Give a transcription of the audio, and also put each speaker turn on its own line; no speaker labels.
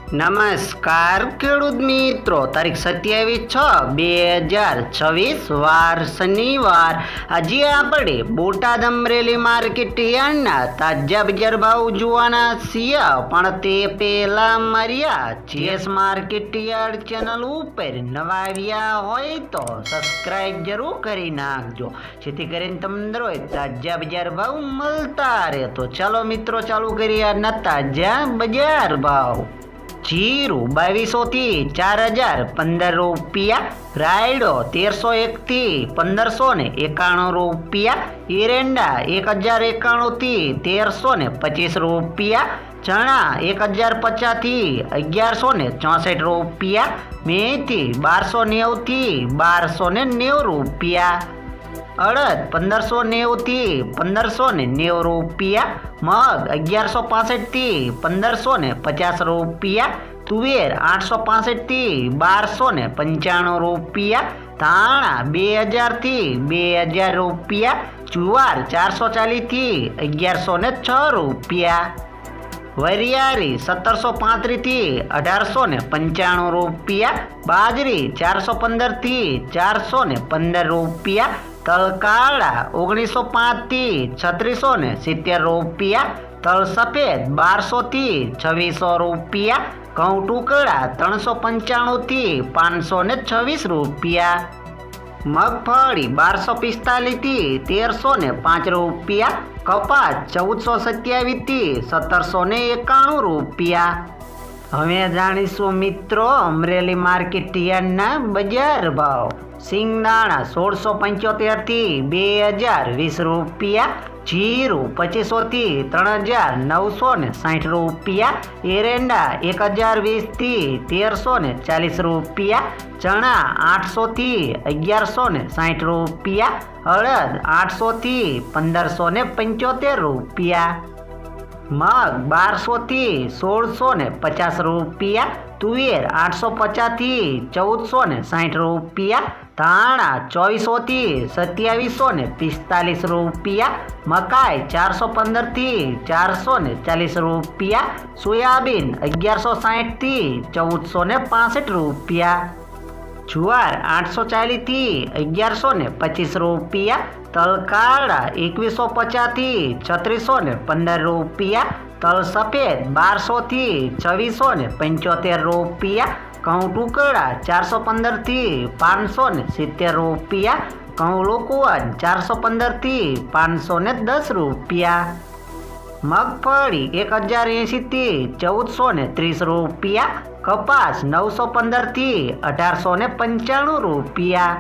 નમસ્કાર ખેડૂત મિત્રો, તારીખ 27/6/2026 વાર શનિવાર. આજે આપણે બોટાદ અમરેલી માર્કેટ યાર્ડના તાજા બજાર ભાવ જોવાના છીએ. પણ તે પહેલા મારી જેએસ માર્કેટ યાર્ડ ચેનલ ઉપર નવા આવ્યા હોય તો સબસ્ક્રાઇબ જરૂર કરી નાખજો, જેથી કરીને તમને રોજ તાજા બજાર ભાવ મળતા રહે. તો ચાલો મિત્રો, ચાલુ કરીએ આજના તાજા બજાર ભાવ. જીરું 2200 થી 4015 રૂપિયા, રાયડો 1301 થી 1591 રૂપિયા, એરંડા 1091 થી 1325 રૂપિયા, ચણા 1050 થી 1164 રૂપિયા, મેથી 1290 થી 1290 રૂપિયા, અડદ 1590 થી 1590 રૂપિયા, મગ 1165 થી 1550 રૂપિયા, તુવેર 865 થી 1295 રૂપિયા, ધાણા 2000 થી 2000 રૂપિયા, જુવાર 440 થી 1106 રૂપિયા, વરિયાળી 1735 થી 1895 રૂપિયા, બાજરી 415 થી 415 રૂપિયા, તલ કાળા 1905 થી 3670 રૂપિયા, તલ સફેદ 1200 થી 2600 રૂપિયા, ઘઉં ટુકડા 395 થી 526 રૂપિયા, મગફળી 1245 થી 1305 રૂપિયા, કપાસ 1427 થી 1791 રૂપિયા. હવે જાણીશું મિત્રો અમરેલી માર્કેટ યાર્ડના બજાર ભાવ. સિંગદાણા 1675 થી 2020 રૂપિયા, જીરું 2500 થી 3960 રૂપિયા, એરંડા 1020 થી 1340 રૂપિયા, ચણા 800 થી 1160 રૂપિયા, અડદ 800 થી 1575 રૂપિયા, મગ 1200 થી 1650 રૂપિયા, તુવેર 850 થી 1460 રૂપિયા, ધાણા 2400 થી 2745 રૂપિયા, મકાઈ 415 થી 440 રૂપિયા, સોયાબીન 1160 થી 1465 રૂપિયા, જુવાર 840 થી 1125 રૂપિયા, તલ કાળા 2150 થી 3615 રૂપિયા, તલ સફેદ 1200 થી 2675 રૂપિયા, ઘઉં ટુકડા 415 થી 570 રૂપિયા, ઘઉં લોકવન 415 થી 510 રૂપિયા, મગફળી 1080 થી 1430 રૂપિયા, કપાસ 915 થી 1895 રૂપિયા.